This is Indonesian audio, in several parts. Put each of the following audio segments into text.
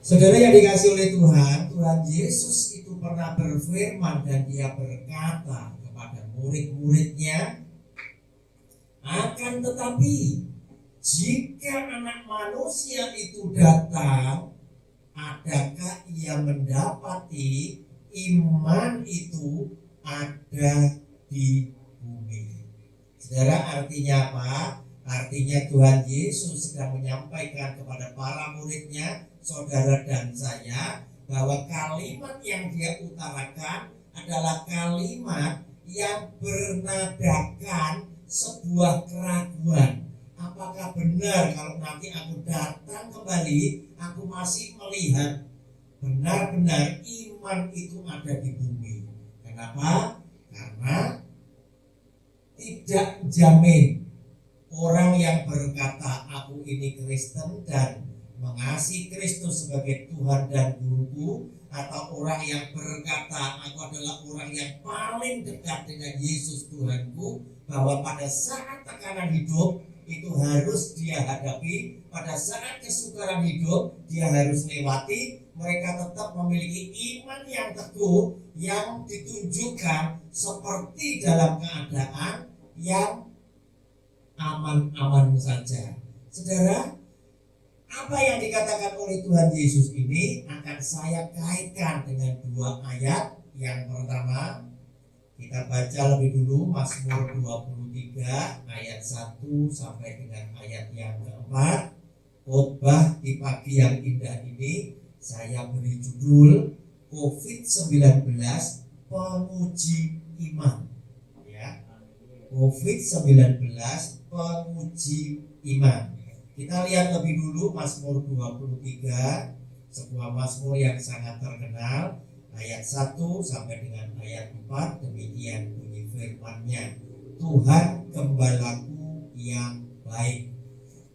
Saudara yang dikasih oleh Tuhan, Tuhan Yesus itu pernah berfirman dan dia berkata kepada murid-muridnya, akan tetapi jika anak manusia itu datang, adakah ia mendapati iman itu ada di bumi? Saudara, artinya apa? Artinya Tuhan Yesus sedang menyampaikan kepada para muridnya, saudara dan saya, bahwa kalimat yang dia utarakan adalah kalimat yang bernadakan sebuah keraguan. Apakah benar kalau nanti aku datang kembali, aku masih melihat benar-benar iman itu ada di bumi? Kenapa? Karena tidak jamin orang yang berkata aku ini Kristen dan mengasihi Kristus sebagai Tuhan dan guruku, atau orang yang berkata aku adalah orang yang paling dekat dengan Yesus Tuhanku, bahwa pada saat tekanan hidup itu harus dia hadapi, pada saat kesukaran hidup dia harus lewati, mereka tetap memiliki iman yang teguh yang ditunjukkan seperti dalam keadaan yang aman-aman saja. Saudara, apa yang dikatakan oleh Tuhan Yesus ini akan saya kaitkan dengan dua ayat. Yang pertama, kita baca lebih dulu Mazmur 23 ayat 1 sampai dengan ayat yang keempat. Khotbah di pagi yang indah ini saya beri judul COVID-19 Penguji Iman. Ya, COVID-19 penguji iman. Kita lihat lebih dulu Mazmur 23, sebuah mazmur yang sangat terkenal, ayat 1 sampai dengan ayat 4. Demikian bunyi firman-Nya. Tuhan gembalaku yang baik.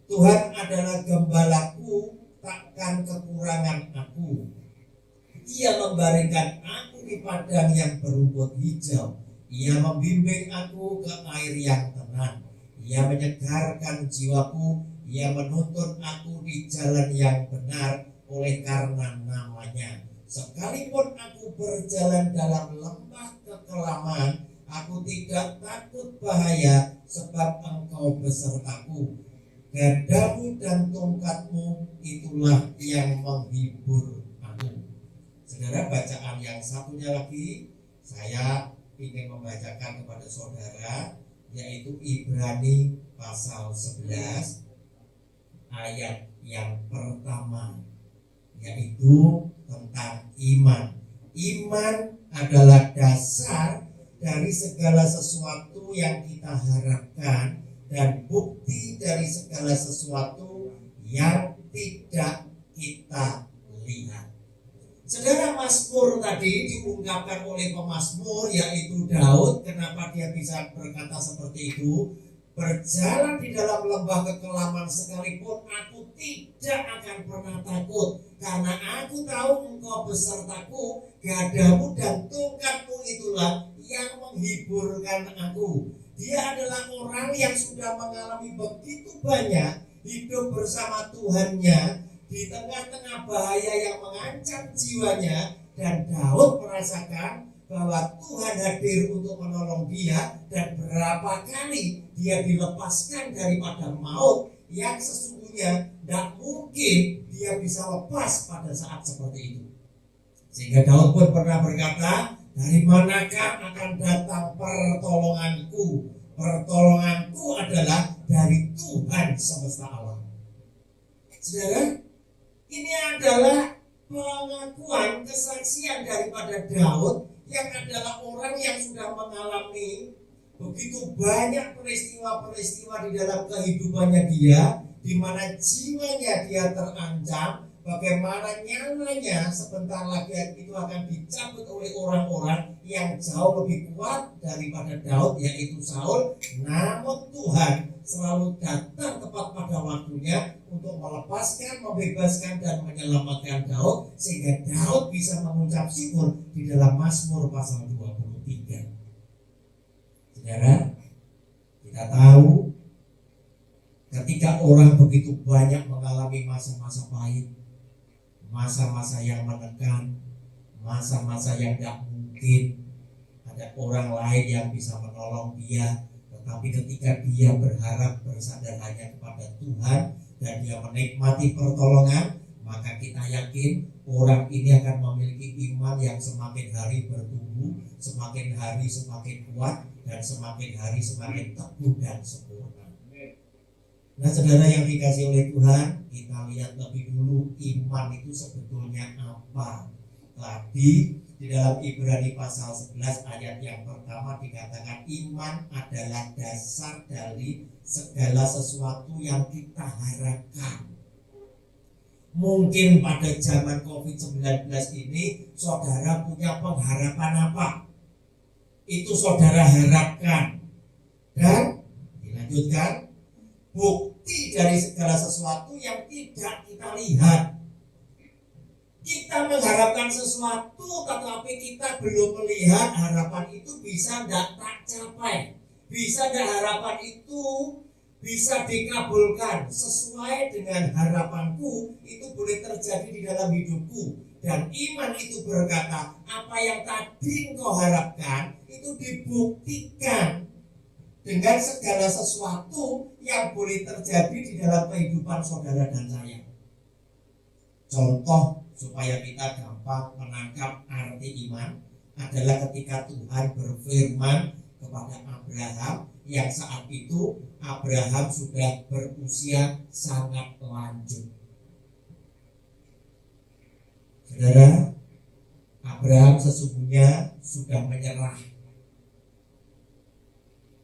Tuhan adalah gembalaku, takkan kekurangan aku. Ia membaringkan aku di padang yang berumput hijau. Ia membimbing aku ke air yang tenang. Ia menyegarkan jiwaku. Ia menuntun aku di jalan yang benar oleh karena namanya. Sekalipun aku berjalan dalam lembah kekelaman, aku tidak takut bahaya, sebab Engkau besertaku. Gadamu dan tongkatmu itulah yang menghibur aku. Saudara, bacaan yang satunya lagi saya ingin membacakan kepada saudara, yaitu Ibrani pasal 11 ayat yang pertama, yaitu tentang iman. Iman adalah dasar dari segala sesuatu yang kita harapkan dan bukti dari segala sesuatu yang tidak kita lihat. Saudara, Mazmur tadi diungkapkan oleh pemazmur, yaitu Daud. Kenapa dia bisa berkata seperti itu? Berjalan di dalam lembah kekelaman sekalipun aku tidak akan pernah takut, karena aku tahu Engkau besertaku. Gadamu dan tongkatmu itulah yang menghiburkan aku. Dia adalah orang yang sudah mengalami begitu banyak hidup bersama Tuhannya di tengah-tengah bahaya yang mengancam jiwanya, dan Daud merasakan bahwa Tuhan hadir untuk menolong dia, dan berapa kali dia dilepaskan daripada maut yang sesungguhnya tidak mungkin dia bisa lepas pada saat seperti itu. Sehingga Daud pun pernah berkata, dari manakah akan datang pertolonganku? Pertolonganku adalah dari Tuhan semesta alam. Saudara, ini adalah pengakuan, kesaksian daripada Daud, yang adalah orang yang sudah mengalami begitu banyak peristiwa-peristiwa di dalam kehidupannya dia, di mana jiwanya dia terancam, bagaimana nyawanya sebentar lagi itu akan dicabut oleh orang-orang yang jauh lebih kuat daripada Daud, yaitu Saul. Namun Tuhan selalu datang tepat pada waktunya untuk melepaskan, membebaskan, dan menyelamatkan Daud, sehingga Daud bisa mengucap syukur di dalam Mazmur pasal 23. Saudara, kita tahu ketika orang begitu banyak mengalami masa-masa pahit, masa-masa yang menekan, masa-masa yang tidak mungkin ada orang lain yang bisa menolong dia, tetapi ketika dia berharap bersandar hanya kepada Tuhan dan dia menikmati pertolongan, maka kita yakin orang ini akan memiliki iman yang semakin hari bertumbuh, semakin hari semakin kuat, dan semakin hari semakin teguh dan sempurna. Nah, saudara yang dikasih oleh Tuhan, kita lihat lebih dulu iman itu sebetulnya apa. Tadi di dalam Ibrani pasal 11 ayat yang pertama dikatakan iman adalah dasar dari segala sesuatu yang kita harapkan. Mungkin pada zaman COVID-19 ini saudara punya pengharapan apa? Itu saudara harapkan. Dan dilanjutkan, bukti dari segala sesuatu yang tidak kita lihat. Kita mengharapkan sesuatu tetapi kita belum melihat harapan itu bisa tidak tercapai. Bisa tidak harapan itu bisa dikabulkan sesuai dengan harapanku, itu boleh terjadi di dalam hidupku. Dan iman itu berkata, apa yang tadi engkau harapkan itu dibuktikan dengan segala sesuatu yang boleh terjadi di dalam kehidupan saudara dan saya. Contoh supaya kita gampang menangkap arti iman adalah ketika Tuhan berfirman kepada Abraham yang saat itu Abraham sudah berusia sangat lanjut. Saudara, Abraham sesungguhnya sudah menyerah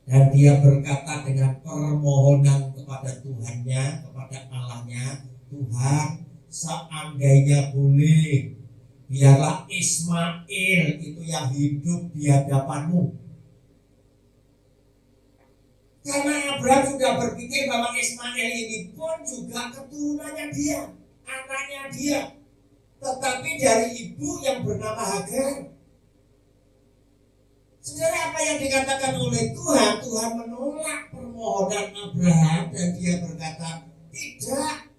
dan dia berkata dengan permohonan kepada Tuhannya, kepada Allahnya, Tuhan, seandainya boleh, biarlah Ismail itu yang hidup di hadapanmu. Karena Abraham sudah berpikir bahwa Ismail ini pun juga keturunannya dia, anaknya dia, tetapi dari ibu yang bernama Hagar. Saudara, apa yang dikatakan oleh Tuhan, Tuhan menolak permohonan Abraham dan dia berkata, tidak.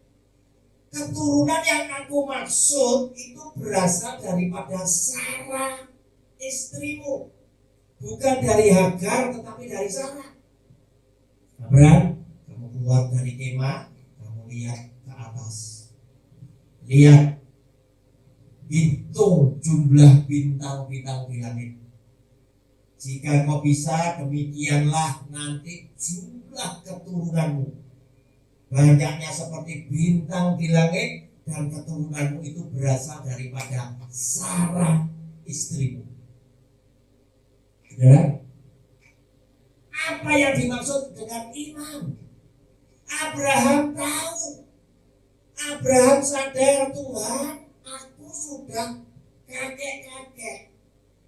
Keturunan yang aku maksud itu berasal daripada Sarah istrimu, bukan dari Hagar tetapi dari Sarah. Abraham, kamu keluar dari kemah, kamu lihat ke atas, lihat, hitung jumlah bintang-bintang di langit. Jika kau bisa, demikianlah nanti jumlah keturunanmu. Banyaknya seperti bintang di langit, dan keturunanmu itu berasal daripada Sarah istrimu. Saudara, apa yang dimaksud dengan iman? Abraham tahu, Abraham sadar, Tuhan, aku sudah kakek-kakek,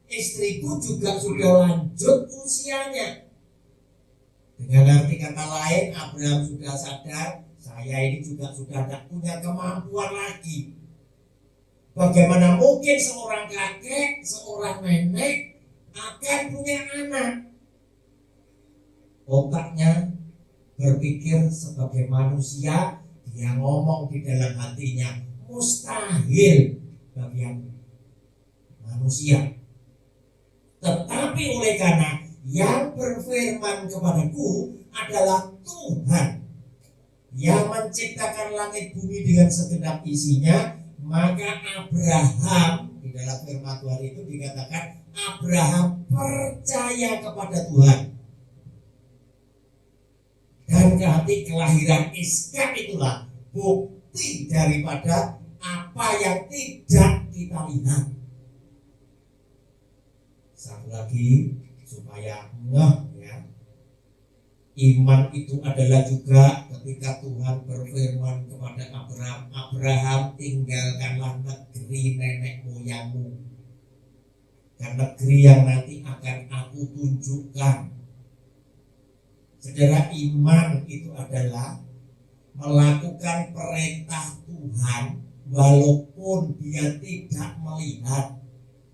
istriku juga sudah lanjut usianya. Dengan arti kata lain, Abraham sudah sadar, saya ini juga sudah tidak punya kemampuan lagi. Bagaimana mungkin seorang kakek, seorang nenek akan punya anak? Otaknya berpikir sebagai manusia, dia ngomong di dalam hatinya, mustahil bagi manusia. Tetapi oleh karena yang berfirman kepadaku adalah Tuhan yang menciptakan langit bumi dengan segenap isinya, maka Abraham, di dalam firman Tuhan itu dikatakan Abraham percaya kepada Tuhan. Dan hati kelahiran Ishak itulah bukti daripada apa yang tidak kita lihat. Satu lagi supaya ngeh ya, iman itu adalah juga ketika Tuhan berfirman kepada Abraham, Abraham tinggalkanlah negeri nenek moyangmu dan negeri yang nanti akan aku tunjukkan. Saudara, iman itu adalah melakukan perintah Tuhan walaupun dia tidak melihat.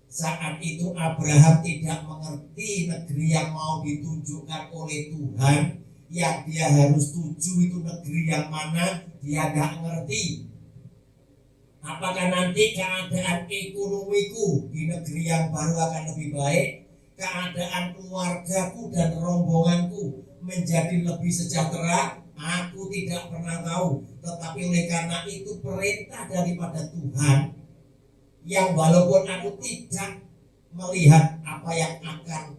Saat itu Abraham tidak mengerti negeri yang mau ditunjukkan oleh Tuhan, yang dia harus tuju itu negeri yang mana, dia nggak ngerti. Apakah nanti keadaan ekonomiku di negeri yang baru akan lebih baik? Keadaan keluargaku dan rombonganku menjadi lebih sejahtera? Aku tidak pernah tahu. Tetapi oleh karena itu perintah daripada Tuhan, yang walaupun aku tidak melihat apa yang akan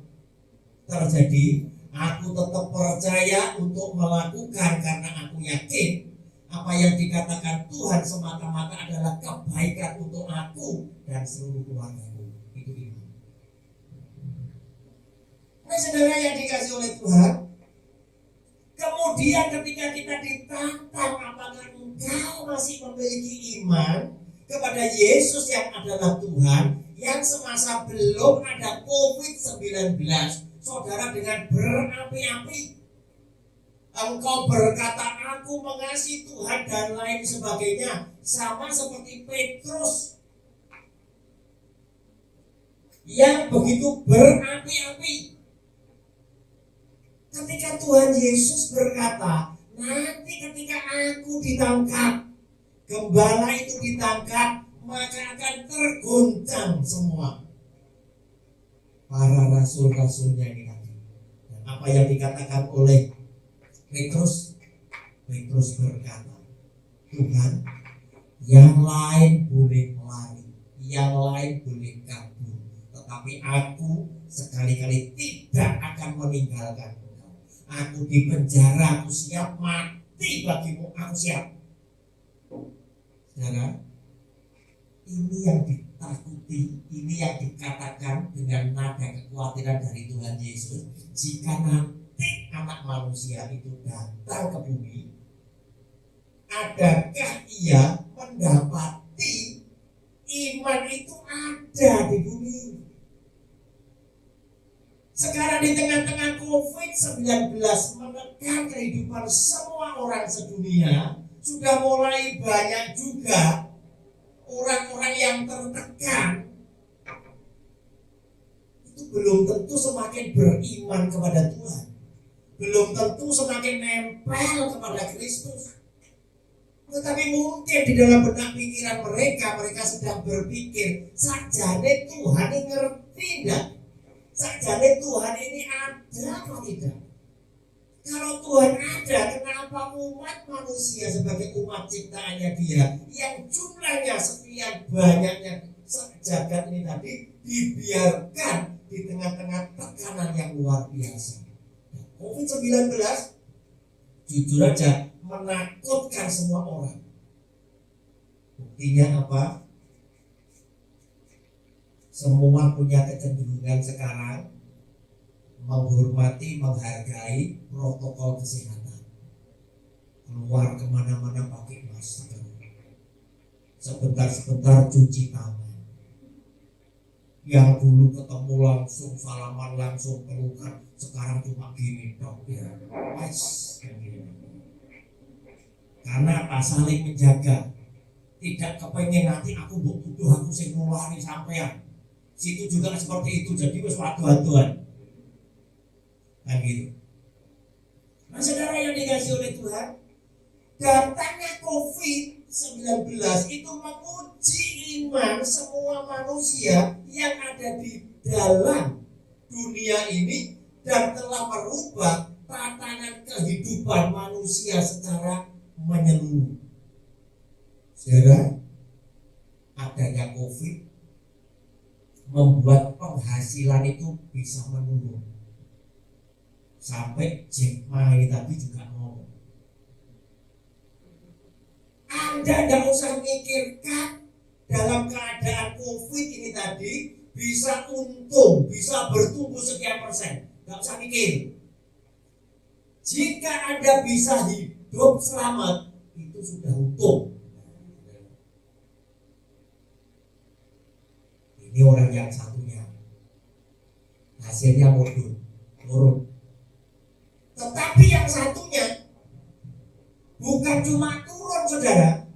terjadi, aku tetap percaya untuk melakukan karena aku yakin apa yang dikatakan Tuhan semata-mata adalah kebaikan untuk aku dan seluruh keluargaku. Itu iman. Nah, saudara yang dikasih oleh Tuhan, kemudian ketika kita ditantang, apakah engkau masih memiliki iman kepada Yesus yang adalah Tuhan, yang semasa belum ada COVID-19, saudara dengan berapi-api engkau berkata aku mengasihi Tuhan dan lain sebagainya, sama seperti Petrus yang begitu berapi-api ketika Tuhan Yesus berkata, nanti ketika aku ditangkap, gembala itu ditangkap, maka akan terguncang semua para rasul-rasulnya ini tadi. Dan apa yang dikatakan oleh Petrus berkata, Tuhan, yang lain boleh lari, yang lain boleh kabur, tetapi aku sekali-kali tidak akan meninggalkan engkau. Aku di penjara, aku siap mati bagimu, aku siap. Saudara, ini yang ditakuti, ini yang dikatakan dengan nada kekhawatiran dari Tuhan Yesus. Jika nanti anak manusia itu datang ke bumi, adakah ia mendapati iman itu ada di bumi? Sekarang di tengah-tengah COVID-19 menekan kehidupan semua orang sedunia, sudah mulai banyak juga orang-orang yang tertekan. Itu belum tentu semakin beriman kepada Tuhan, belum tentu semakin nempel kepada Kristus. Tetapi mungkin di dalam benak pikiran mereka sedang berpikir, sakjane Tuhan ini ngerti enggak? Sakjane Tuhan ini ada atau tidak? Kalau Tuhan ada, kenapa umat manusia sebagai umat ciptaannya Dia yang jumlahnya sekian banyaknya sejagat ini tadi dibiarkan di tengah-tengah tekanan yang luar biasa? COVID-19 jujur aja menakutkan semua orang. Buktinya apa? Semua punya kecenderungan sekarang menghormati, menghargai protokol kesehatan. Keluar kemana-mana pakai masker, sebentar-sebentar cuci tangan. Yang dulu ketemu langsung, salaman langsung, pelukan, sekarang cuma gini dong ya. Karena apa? Saling menjaga. Tidak kepengen nanti aku tuduh aku sing nulari sampean. Situ juga seperti itu, jadi wis waduh-waduhan. Nah gitu. Nah saudara yang dikasih oleh Tuhan, datangnya COVID-19 itu menguji iman semua manusia yang ada di dalam dunia ini dan telah merubah tatanan kehidupan manusia secara menyeluruh. Saudara, adanya COVID membuat penghasilan itu bisa menurun. Sampai Jack Ma tadi juga ngomong, Anda tidak usah mikirkan dalam keadaan COVID ini tadi bisa untung, bisa bertumbuh sekian persen. Tidak usah mikir. Jika Anda bisa hidup selamat, itu sudah untung. Ini orang yang satunya hasilnya turun. Tetapi yang satunya bukan cuma turun, saudara,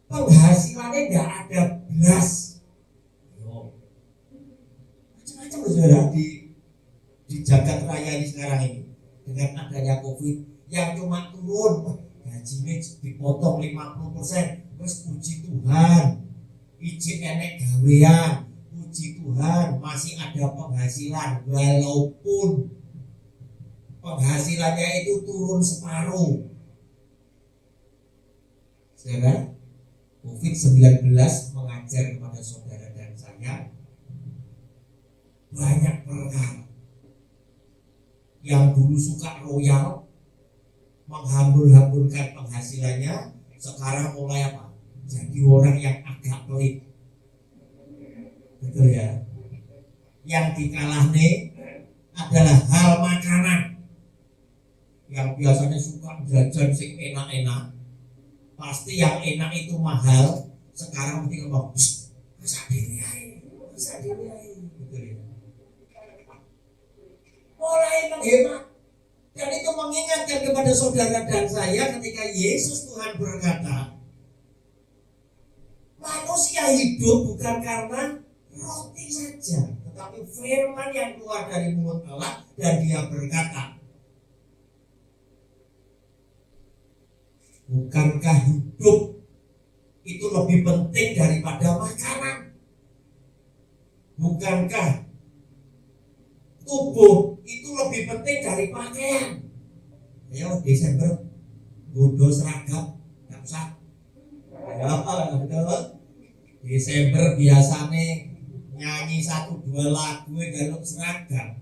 penghasilannya tidak ada belas. Macam-macam saudara di jagat raya ini sekarang ini dengan adanya COVID yang cuma turun, gajinya dipotong 50%, terus puji Tuhan, ijik enek gawean, puji Tuhan masih ada penghasilan walaupun penghasilannya itu turun separuh. Saudara, COVID-19 mengajar kepada saudara dan saya banyak perkara. Yang dulu suka royal, menghambur-hamburkan penghasilannya, sekarang mulai apa? Jadi orang yang agak pelit. Betul ya? Yang dikalahne adalah hal makanan. Yang biasanya suka jajan sing enak-enak, pasti yang enak itu mahal. Sekarang mesti ngomong, bisa diri aja, betul ya? Mulai menghemat. Dan itu mengingatkan kepada saudara dan saya ketika Yesus Tuhan berkata, manusia hidup bukan karena roti saja, tetapi firman yang keluar dari mulut Allah. Dan dia berkata, bukankah hidup itu lebih penting daripada makanan? Bukankah tubuh itu lebih penting dari pakaian? Ayo Desember bodoh seragam, gak usah. Ya betul. Desember biasanya nyanyi 1-2 lagu galuk seragam.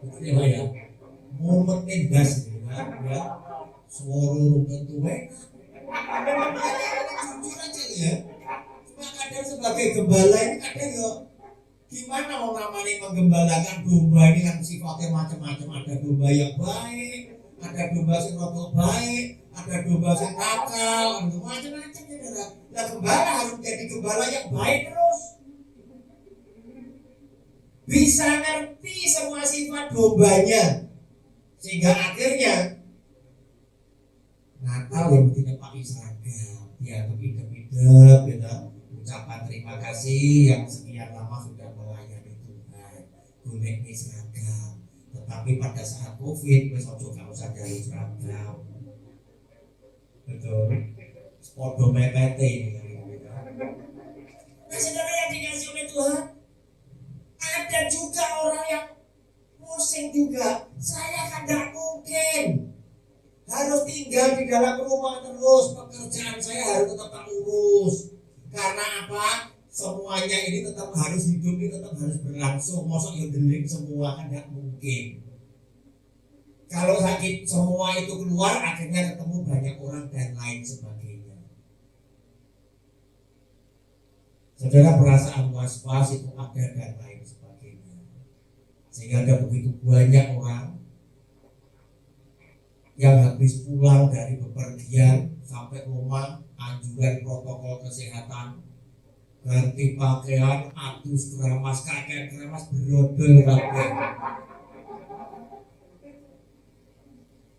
Betul ya? Mumetin gas ya. Suara tentu enak. Jujur aja ya. Cuma kadang sebagai gembala ini kadang ya gimana mau namanya menggembalakan domba ini kan sifatnya macam-macam. Ada domba yang baik, ada domba yang rotok baik, ada domba yang nakal, ada macam-macam ya. Nah gembala harus menjadi gembala yang baik terus. Bisa ngerti semua sifat dombanya, sehingga akhirnya Natal yang pentingnya pakai seragam, ya hidup-hidup gitu. Ucapan terima kasih yang sekian lama sudah melayani Tuhan, golek nih seragam. Tetapi pada saat COVID, besok juga usah jadi seragam. Betul. Podo mepete ini. Nah, saudara yang dikasih oleh Tuhan, ada juga orang yang pusing juga. Saya kan tidak mungkin harus tinggal di dalam rumah terus, pekerjaan saya harus tetap urus. Karena apa? Semuanya ini tetap harus hidup, ini tetap harus berlangsung. Masa yang delik semua kan tidak mungkin. Kalau sakit semua itu keluar, akhirnya ketemu banyak orang dan lain sebagainya. Saudara, perasaan was-was itu ada dan lain sebagainya. Sehingga ada begitu banyak orang yang habis pulang dari bepergian sampai rumah, anjuran protokol kesehatan, ganti pakaian, atus keramas, kakek keramas, berodol kabeh.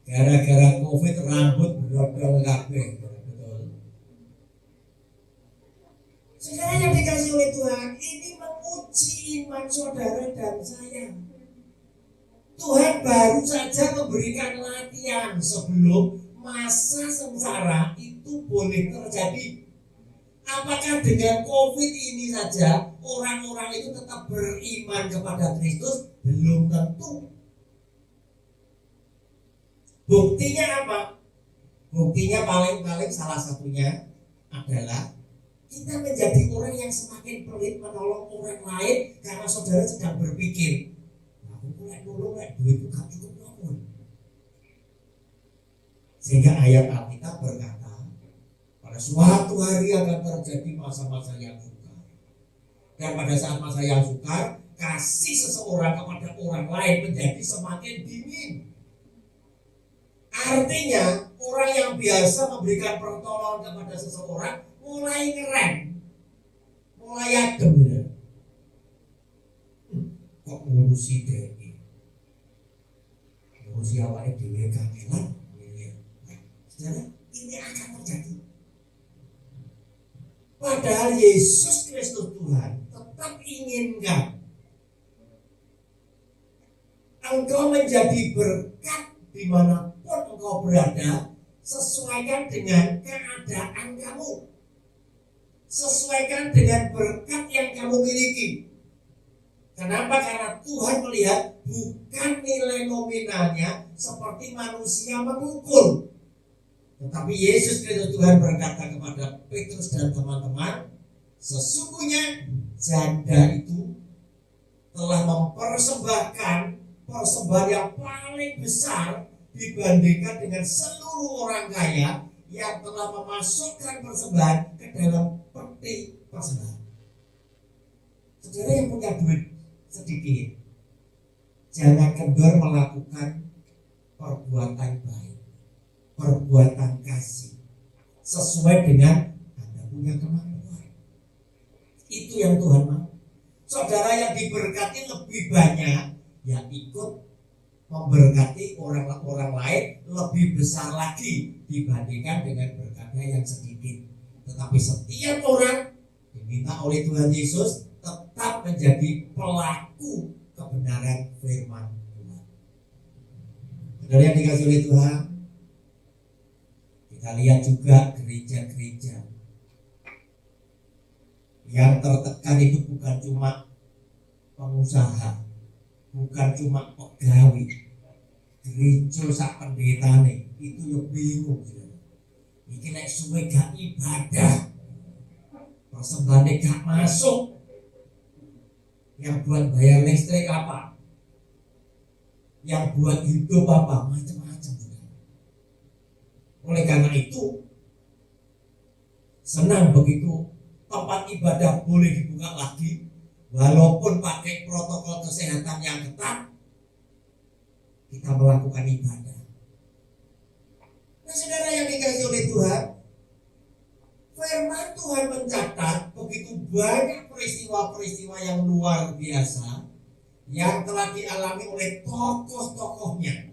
Gara-gara COVID rambut berodol kabeh, betul. Saudara yang dikasih oleh Tuhan, ini menguji iman saudara dan saya. Tuhan baru saja memberikan latihan sebelum masa sengsara itu boleh terjadi. Apakah dengan COVID ini saja orang-orang itu tetap beriman kepada Kristus? Belum tentu. Buktinya apa? Buktinya paling-paling salah satunya adalah kita menjadi orang yang semakin pelit menolong orang lain karena saudara sedang berpikir, dulu duit itu gak cukup bangun. Sehingga ayat Alkitab berkata, pada suatu hari akan terjadi masa-masa yang sukar. Dan pada saat masa yang sukar, kasih seseorang kepada orang lain menjadi semakin dingin. Artinya orang yang biasa memberikan pertolongan kepada seseorang mulai ngerem, mulai adem. Kok ngurusi deh? Usia awalnya dewe kangelan, saudara, ini akan terjadi. Padahal Yesus Kristus Tuhan tetap inginkan engkau menjadi berkat dimanapun engkau berada, sesuaikan dengan keadaan kamu, sesuaikan dengan berkat yang kamu miliki. Kenapa? Karena Tuhan melihat bukan nilai nominalnya seperti manusia mengukur, tetapi Yesus Kristus Tuhan berkata kepada Petrus dan teman-teman, sesungguhnya janda itu telah mempersembahkan persembahan yang paling besar dibandingkan dengan seluruh orang kaya yang telah memasukkan persembahan ke dalam peti persembahan. Saudara yang punya duit sedikit, jangan kendor melakukan perbuatan baik, perbuatan kasih sesuai dengan Anda punya kemampuan. Itu yang Tuhan mau. Saudara yang diberkati lebih banyak, ya ikut memberkati orang-orang lain lebih besar lagi dibandingkan dengan berkatnya yang sedikit. Tetapi setiap orang diminta oleh Tuhan Yesus tetap menjadi pelaku kebenaran firman Tuhan. Saudara yang dikasihi oleh Tuhan, kita lihat juga gereja-gereja yang tertekan itu bukan cuma pengusaha, bukan cuma pegawai. Gereja sak pendetane itu yo bingung. Iki nek suwe gak ibadah, persembahane gak masuk. Yang buat bayar listrik apa? Yang buat hidup apa? Macam-macam. Oleh karena itu, senang begitu tempat ibadah boleh dibuka lagi, walaupun pakai protokol kesehatan yang ketat, kita melakukan ibadah. Nah, saudara yang dikasihi oleh Tuhan, firman Tuhan mencatat begitu banyak peristiwa-peristiwa yang luar biasa yang telah dialami oleh tokoh-tokohnya,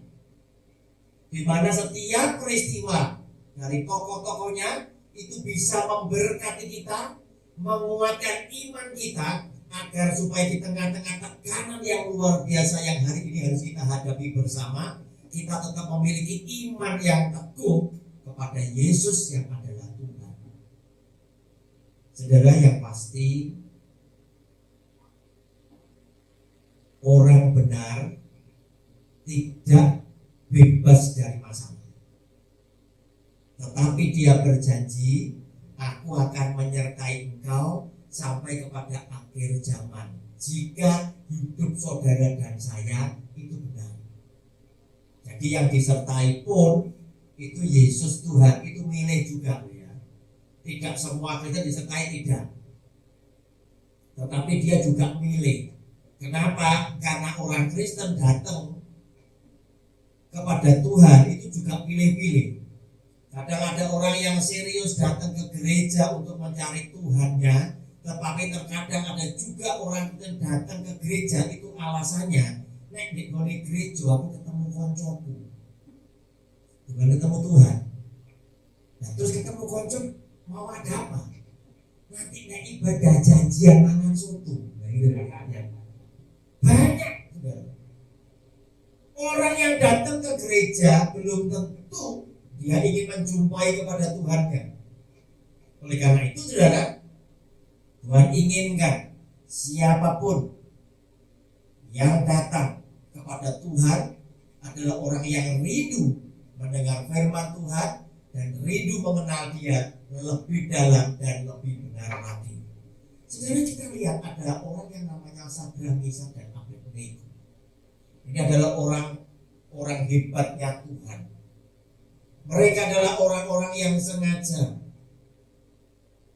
di mana setiap peristiwa dari tokoh-tokohnya itu bisa memberkati kita, menguatkan iman kita, agar supaya di tengah-tengah tekanan yang luar biasa yang hari ini harus kita hadapi bersama, kita tetap memiliki iman yang teguh kepada Yesus yang adalah Tuhan. Saudara yang pasti, orang benar tidak bebas dari masalah. Tetapi dia berjanji, aku akan menyertai engkau sampai kepada akhir zaman, jika hidup saudara dan saya itu benar. Jadi yang disertai pun itu Yesus Tuhan, itu milih juga ya. Tidak semua kita disertai, tidak. Tetapi dia juga milih. Kenapa? Karena orang Kristen datang kepada Tuhan itu juga pilih-pilih. Kadang ada orang yang serius datang ke gereja untuk mencari Tuhannya, tetapi terkadang ada juga orang yang datang ke gereja itu alasannya, nek di gereja aku ketemu koncoku, bukan ketemu Tuhan. Nah, terus ketemu konco mau ada apa? Nanti nek ibadah janjian mangan soto. Nah, itu ya. Banyak orang yang datang ke gereja belum tentu dia ingin menjumpai kepada Tuhannya. Oleh karena itu, saudara, Tuhan inginkan siapapun yang datang kepada Tuhan adalah orang yang rindu mendengar firman Tuhan dan rindu mengenal Dia lebih dalam dan lebih benar lagi. Saudara, kita lihat ada orang yang namanya Sadrak, Mesak dan Abednego. Ini adalah orang hebatnya Tuhan. Mereka adalah orang-orang yang sengaja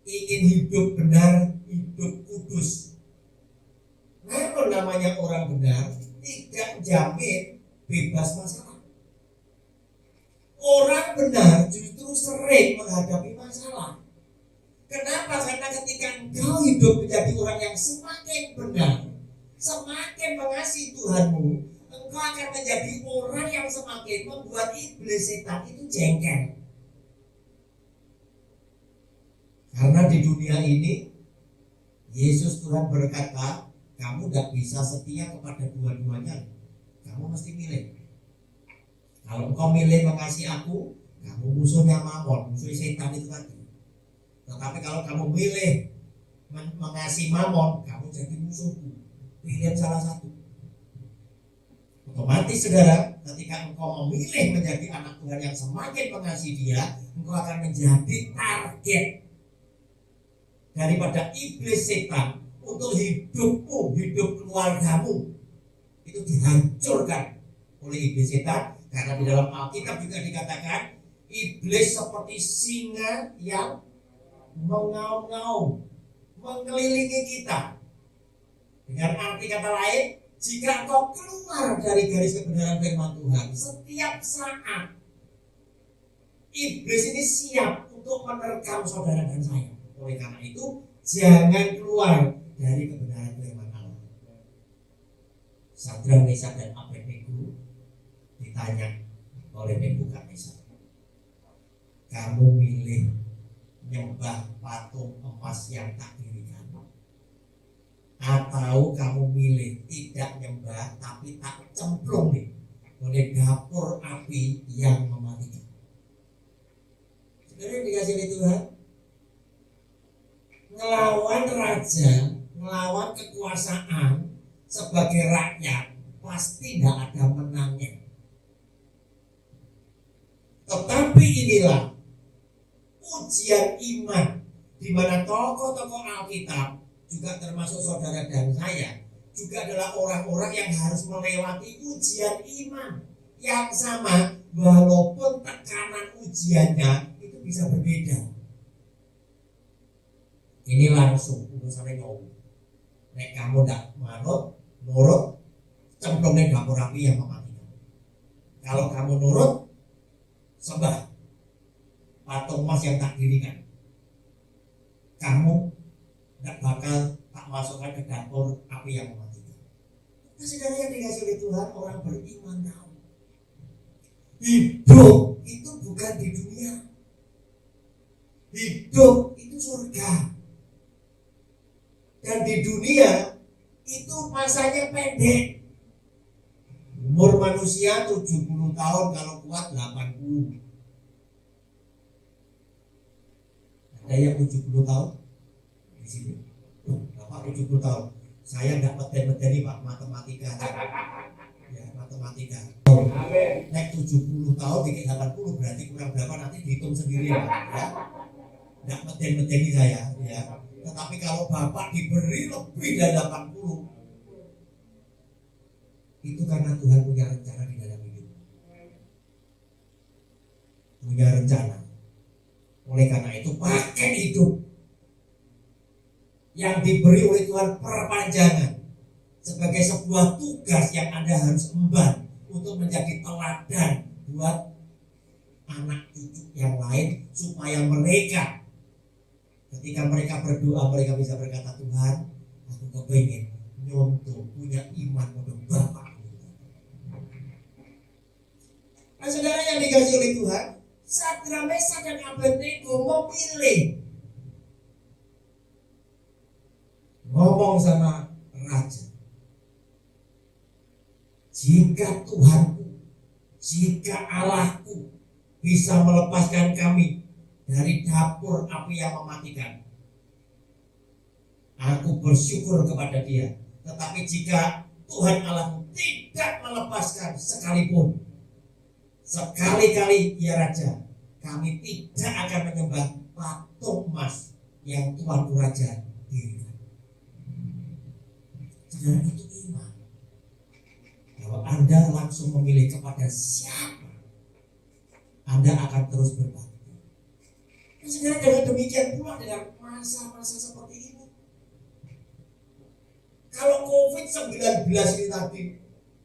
ingin hidup benar, hidup kudus. Namun namanya orang benar tidak jamin bebas masalah. Orang benar justru sering menghadapi masalah. Kenapa? Karena ketika engkau hidup menjadi orang yang semakin benar, semakin mengasihi Tuhanmu, engkau akan menjadi orang yang semakin membuat iblis setan itu jengkel. Karena di dunia ini Yesus Tuhan berkata, kamu gak bisa setia kepada dua-duanya. Kamu mesti milih. Kalau engkau milih mengasihi aku, kamu musuhnya Mamon, musuh setan itu tadi. Tetapi kalau kamu milih mengasihi Mamon, kamu jadi musuhku. Pilihan salah satu. Otomatis saudara, ketika engkau memilih menjadi anak Tuhan yang semakin mengasihi Dia, engkau akan menjadi target daripada iblis setan untuk hidupmu, hidup keluargamu itu dihancurkan oleh iblis setan. Karena di dalam Alkitab juga dikatakan iblis seperti singa yang mengaum-ngaum mengelilingi kita. Dengan arti kata lain, jika engkau keluar dari garis kebenaran firman Tuhan, setiap saat iblis ini siap untuk menerkam saudara dan saya. Oleh karena itu, jangan keluar dari kebenaran firman Allah. Sadrak, Mesak, dan Abednego ditanya oleh Nebukadnezar, kamu milih nyembah patung emas yang tak dirikan, atau kamu milih tidak nyembah tapi tak cemplung nih oleh dapur api yang mematikan? Sebenarnya dikasih oleh Tuhan, ngelawan raja, ngelawan kekuasaan sebagai rakyat pasti tidak ada menangnya. Tetapi inilah ujian iman, di mana tokoh-tokoh Alkitab juga termasuk saudara dan saya juga adalah orang-orang yang harus melewati ujian iman yang sama, walaupun tekanan ujiannya itu bisa berbeda. Ini langsung urusannya nyowo. Nek kamu tidak nurut, cemplungnya dapur api yang mematikan. Kalau kamu nurut, sembah patung emas yang tak dirikan, kamu tidak bakal tak masukkan ke dapur api yang mematikan. Nah, saudara yang dikasih oleh Tuhan, orang beriman tahu hidup itu bukan di dunia, hidup itu surga. Dan di dunia itu masanya pendek. Umur manusia 70 tahun, kalau kuat 80. Ada yang 70 tahun di sini. Bapak 70 tahun. Saya enggak meten-meteni Pak, matematika. Ya, matematika. Naik 70 tahun dikit 80 berarti kurang berapa, nanti dihitung sendiri ya, Pak. Ya. Enggak meten-meteni saya, ya. Tetapi kalau Bapak diberi lebih dari 80, itu karena Tuhan punya rencana di dalam hidup. Punya rencana. Oleh karena itu, pakai hidup yang diberi oleh Tuhan perpanjangan sebagai sebuah tugas yang Anda harus emban untuk menjadi teladan buat anak cucu yang lain, supaya mereka ketika mereka berdoa, mereka bisa berkata, Tuhan, aku kepengen nyontoh punya iman model Bapak. Nah, saudara yang dikasih oleh Tuhan, Sadrak, Mesak, dan Abednego memilih ngomong sama raja, jika Tuhanku, jika Allahku bisa melepaskan kami dari dapur api yang mematikan, aku bersyukur kepada Dia. Tetapi jika Tuhan Allahmu tidak melepaskan sekalipun, sekali-kali ya Raja, kami tidak akan menyembah patung emas yang Tuanku Raja dirikan. Saudara, itu iman. Kalau Anda langsung memilih kepada siapa, Anda akan terus berbakti. Saudara, dengan demikian pula dengan masa-masa seperti ini. Kalau COVID-19 ini tadi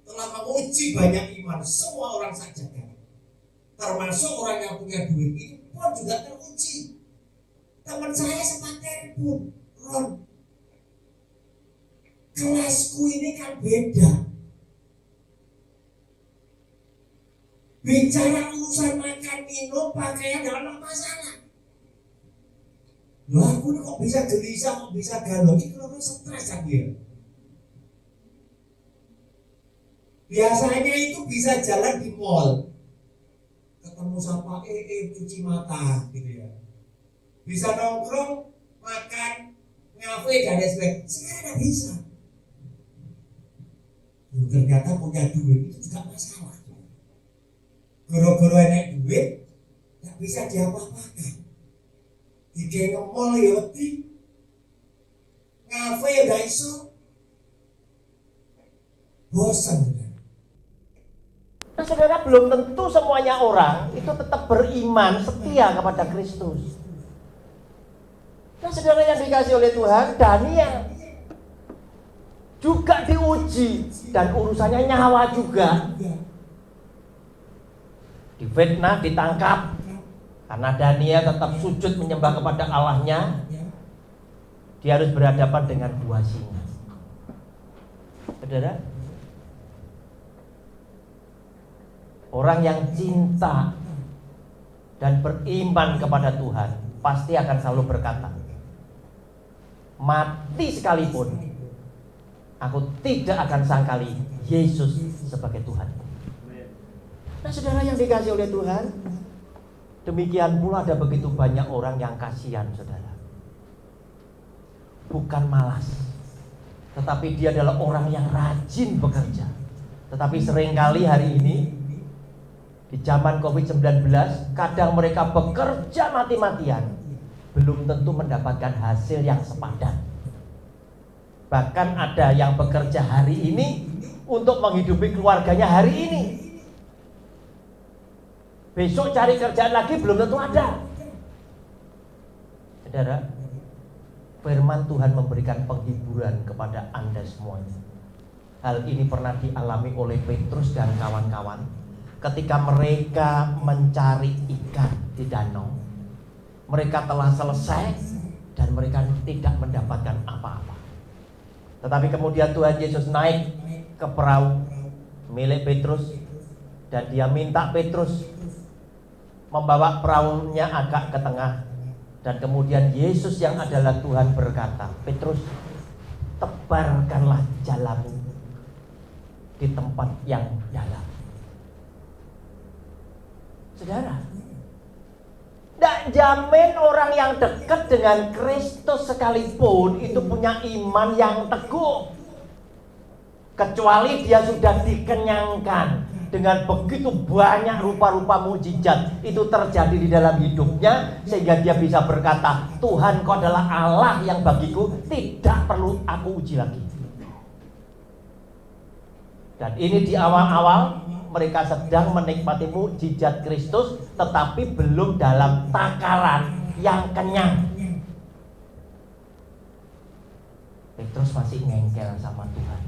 telah menguji banyak iman semua orang saja, termasuk orang yang punya duit, itu pun juga teruji. Teman saya sempat telepon, Ron, kelasku ini kan beda. Bicara urusan makan minum pakaian dalam masalah. Loh, aku ini kok bisa gelisah, kok bisa galau, ini kalau stres kan dia. Biasanya itu bisa jalan di mall, ketemu sapa cuci mata gitu ya. Bisa nongkrong, makan, ngafe dan lain sebagainya. Sekarang nggak bisa. Ternyata punya duit itu juga masalah. Goro-goro enek duit nggak bisa diapa-apakan. Di ngemol ya wedi, ngafe ya nggak iso, bosan. Nah, saudara, belum tentu semuanya orang itu tetap beriman setia kepada Kristus. Nah, saudara yang dikasih oleh Tuhan, Daniel juga diuji dan urusannya nyawa juga. Difitnah, ditangkap karena Daniel tetap sujud menyembah kepada Allahnya. Dia harus berhadapan dengan buah singa. Saudara, orang yang cinta dan beriman kepada Tuhan pasti akan selalu berkata, mati sekalipun aku tidak akan sangkali Yesus sebagai Tuhan. Nah, saudara yang dikasih oleh Tuhan, demikian pula ada begitu banyak orang yang kasihan, saudara. Bukan malas, tetapi dia adalah orang yang rajin bekerja. Tetapi seringkali hari ini di zaman COVID-19, kadang mereka bekerja mati-matian, belum tentu mendapatkan hasil yang sepadan. Bahkan ada yang bekerja hari ini untuk menghidupi keluarganya hari ini. Besok cari kerjaan lagi belum tentu ada. Saudara, firman Tuhan memberikan penghiburan kepada Anda semuanya. Hal ini pernah dialami oleh Petrus dan kawan-kawan ketika mereka mencari ikan di danau. Mereka telah selesai dan mereka tidak mendapatkan apa-apa. Tetapi kemudian Tuhan Yesus naik ke perahu milik Petrus dan dia minta Petrus membawa perahunya agak ke tengah. Dan kemudian Yesus yang adalah Tuhan berkata, Petrus, tebarkanlah jalamu di tempat yang dalam. Saudara, tidak jamin orang yang dekat dengan Kristus sekalipun itu punya iman yang teguh, kecuali dia sudah dikenyangkan dengan begitu banyak rupa-rupa mujizat itu terjadi di dalam hidupnya, sehingga dia bisa berkata, Tuhan, Kau adalah Allah yang bagiku tidak perlu aku uji lagi. Dan ini di awal-awal mereka sedang menikmati mujizat Kristus, tetapi belum dalam takaran yang kenyang. Petrus masih ngengkel sama Tuhan.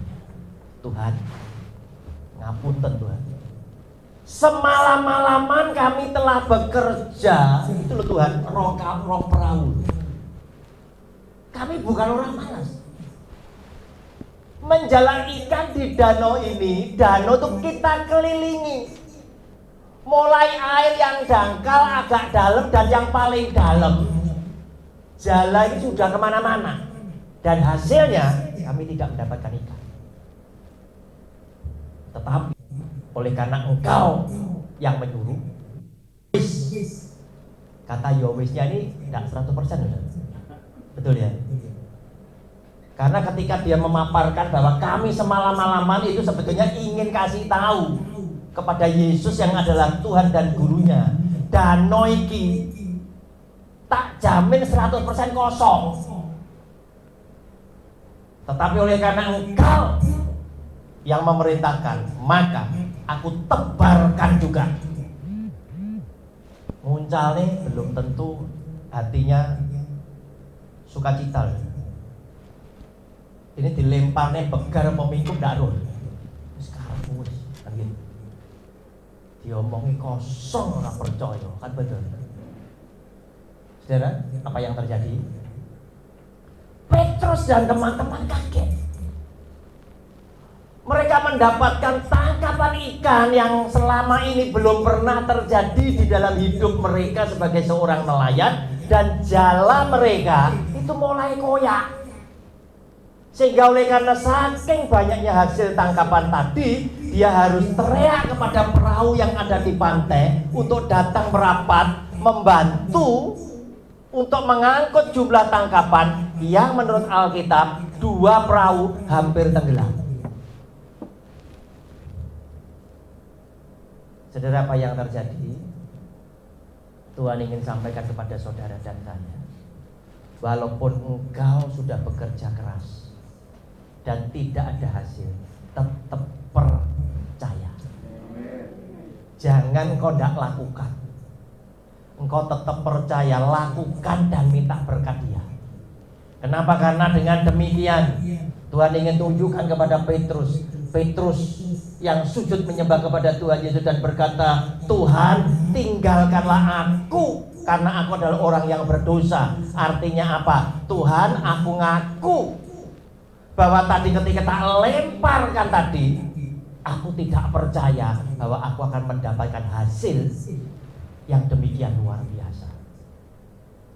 Tuhan, ngapunten Tuhan, semalam-malaman kami telah bekerja. Itu loh Tuhan, roh perahu. Kami bukan orang malas. Menjalang ikan di danau ini, danau itu kita kelilingi. Mulai air yang dangkal, agak dalam, dan yang paling dalam. Jalan ini sudah kemana-mana. Dan hasilnya, kami tidak mendapatkan ikan. Tetapi, oleh karena Engkau yang menyuruh, kata Yowisnya ini tidak 100%. Betul ya? Karena ketika dia memaparkan bahwa kami semalam-malaman itu sebetulnya ingin kasih tahu kepada Yesus yang adalah Tuhan dan gurunya, danau iki tak jamin 100% kosong. Tetapi oleh karena Engkau yang memerintahkan, maka aku tebarkan juga. Muncalnya belum tentu hatinya sukacita. Ini dilemparnya begar pemingkup daruh. Sekarang kan gitu. Diomongi kosong, orang percaya, kan betul. Saudara, apa yang terjadi? Petrus dan teman-teman kaget. Mereka mendapatkan tangkapan ikan yang selama ini belum pernah terjadi di dalam hidup mereka sebagai seorang nelayan, dan jala mereka itu mulai koyak. Sehingga oleh karena saking banyaknya hasil tangkapan tadi, dia harus teriak kepada perahu yang ada di pantai untuk datang merapat membantu untuk mengangkut jumlah tangkapan yang menurut Alkitab 2 perahu hampir tenggelam. Saudara, apa yang terjadi? Tuhan ingin sampaikan kepada saudara dan saya, walaupun engkau sudah bekerja keras dan tidak ada hasil, tetap percaya. Jangan kau tidak lakukan. Engkau tetap percaya, lakukan dan minta berkat dia. Kenapa? Karena dengan demikian Tuhan ingin tunjukkan kepada Petrus yang sujud menyembah kepada Tuhan Yesus dan berkata, Tuhan, tinggalkanlah aku karena aku adalah orang yang berdosa. Artinya apa? Tuhan, aku ngaku bahwa tadi ketika tak lemparkan tadi, aku tidak percaya bahwa aku akan mendapatkan hasil yang demikian luar biasa.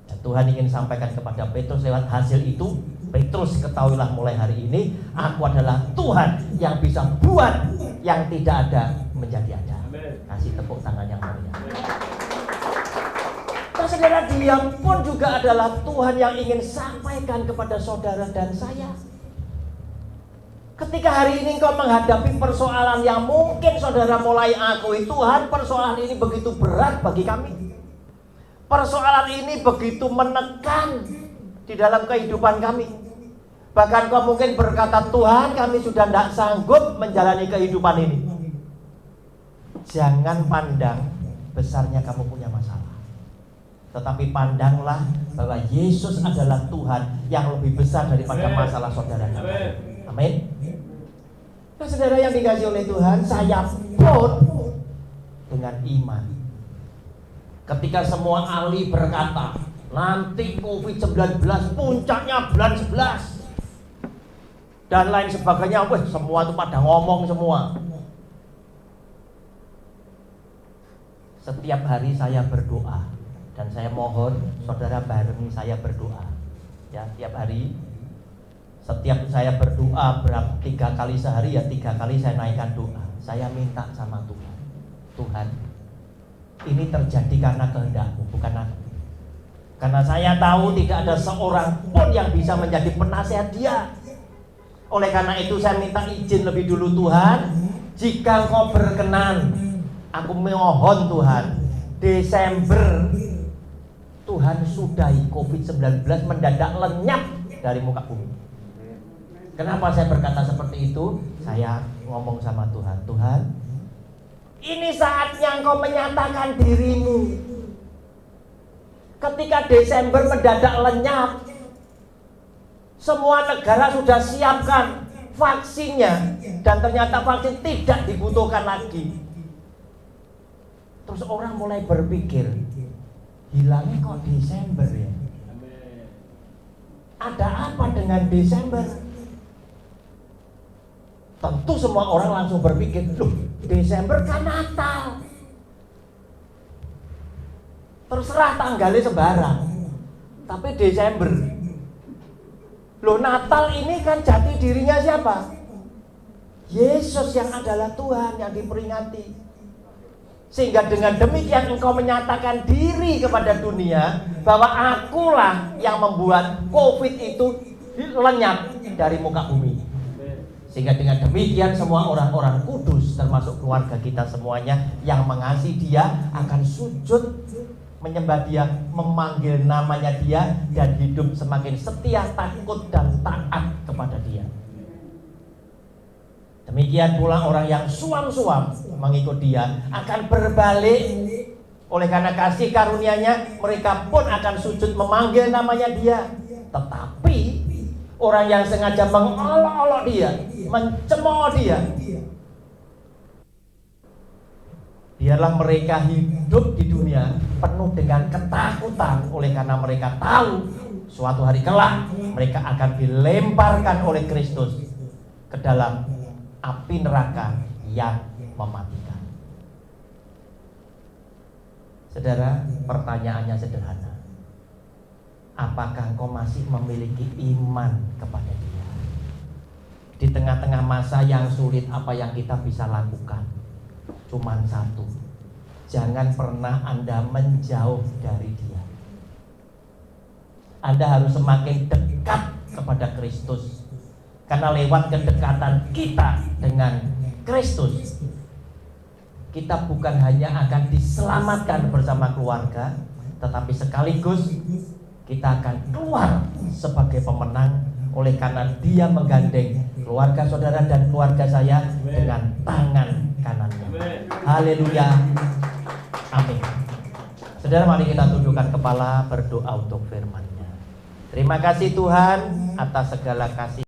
Dan Tuhan ingin sampaikan kepada Petrus lewat hasil itu, Petrus, ketahuilah mulai hari ini, aku adalah Tuhan yang bisa buat yang tidak ada menjadi ada. Kasih tepuk tangan yang mulia. Nah, saudara, dia pun juga adalah Tuhan yang ingin sampaikan kepada saudara dan saya. Ketika hari ini engkau menghadapi persoalan yang mungkin saudara mulai akui, Tuhan, persoalan ini begitu berat bagi kami. Persoalan ini begitu menekan di dalam kehidupan kami. Bahkan kau mungkin berkata, Tuhan, kami sudah tidak sanggup menjalani kehidupan ini. Jangan pandang besarnya kamu punya masalah, tetapi pandanglah bahwa Yesus adalah Tuhan yang lebih besar daripada masalah saudara. Amin. Nah, saudara yang dikasihi oleh Tuhan, saya pun dengan iman, ketika semua ahli berkata nanti COVID-19 puncaknya bulan 11 dan lain sebagainya, semua itu pada ngomong semua. Setiap hari saya berdoa dan saya mohon saudara barengi saya berdoa. Ya, tiap hari. Setiap saya berdoa 3 kali sehari, ya 3 kali saya naikkan doa. Saya minta sama Tuhan, Tuhan, ini terjadi karena kehendak-Mu, bukan aku. Karena saya tahu tidak ada seorang pun yang bisa menjadi penasihat Dia. Oleh karena itu saya minta izin lebih dulu, Tuhan, jika Engkau berkenan, aku mohon Tuhan, Desember Tuhan sudahi COVID-19 mendadak lenyap dari muka bumi. Kenapa saya berkata seperti itu? Saya ngomong sama Tuhan, Tuhan, ini saatnya Engkau menyatakan diri-Mu. Ketika Desember mendadak lenyap, semua negara sudah siapkan vaksinnya, dan ternyata vaksin tidak dibutuhkan lagi. Terus orang mulai berpikir, hilangnya kok Desember ya? Ada apa dengan Desember? Tentu semua orang langsung berpikir, loh, Desember kan Natal. Terserah tanggalnya sembarang, tapi Desember. Loh, Natal ini kan jati dirinya siapa? Yesus yang adalah Tuhan yang diperingati. Sehingga dengan demikian engkau menyatakan diri kepada dunia bahwa akulah yang membuat COVID itu lenyap dari muka bumi. Sehingga dengan demikian semua orang-orang kudus termasuk keluarga kita semuanya yang mengasihi Dia akan sujud menyembah Dia, memanggil namanya Dia, dan hidup semakin setia, takut dan taat kepada Dia. Demikian pula orang yang suam-suam mengikut Dia akan berbalik. Oleh karena kasih karunia-Nya, mereka pun akan sujud memanggil namanya Dia. Tetapi orang yang sengaja mengolok-olok Dia, mencemooh Dia, biarlah mereka hidup di dunia penuh dengan ketakutan, oleh karena mereka tahu suatu hari kelak mereka akan dilemparkan oleh Kristus ke dalam api neraka yang mematikan. Saudara, pertanyaannya sederhana. Apakah engkau masih memiliki iman kepada Dia? Di tengah-tengah masa yang sulit, apa yang kita bisa lakukan? Cuman satu, jangan pernah Anda menjauh dari Dia. Anda harus semakin dekat kepada Kristus, karena lewat kedekatan kita dengan Kristus, kita bukan hanya akan diselamatkan bersama keluarga, tetapi sekaligus kita akan keluar sebagai pemenang, oleh karena Dia menggandeng keluarga saudara dan keluarga saya dengan tangan kanannya. Haleluya. Amin. Saudara, mari kita tundukkan kepala, berdoa untuk firman-Nya. Terima kasih Tuhan atas segala kasih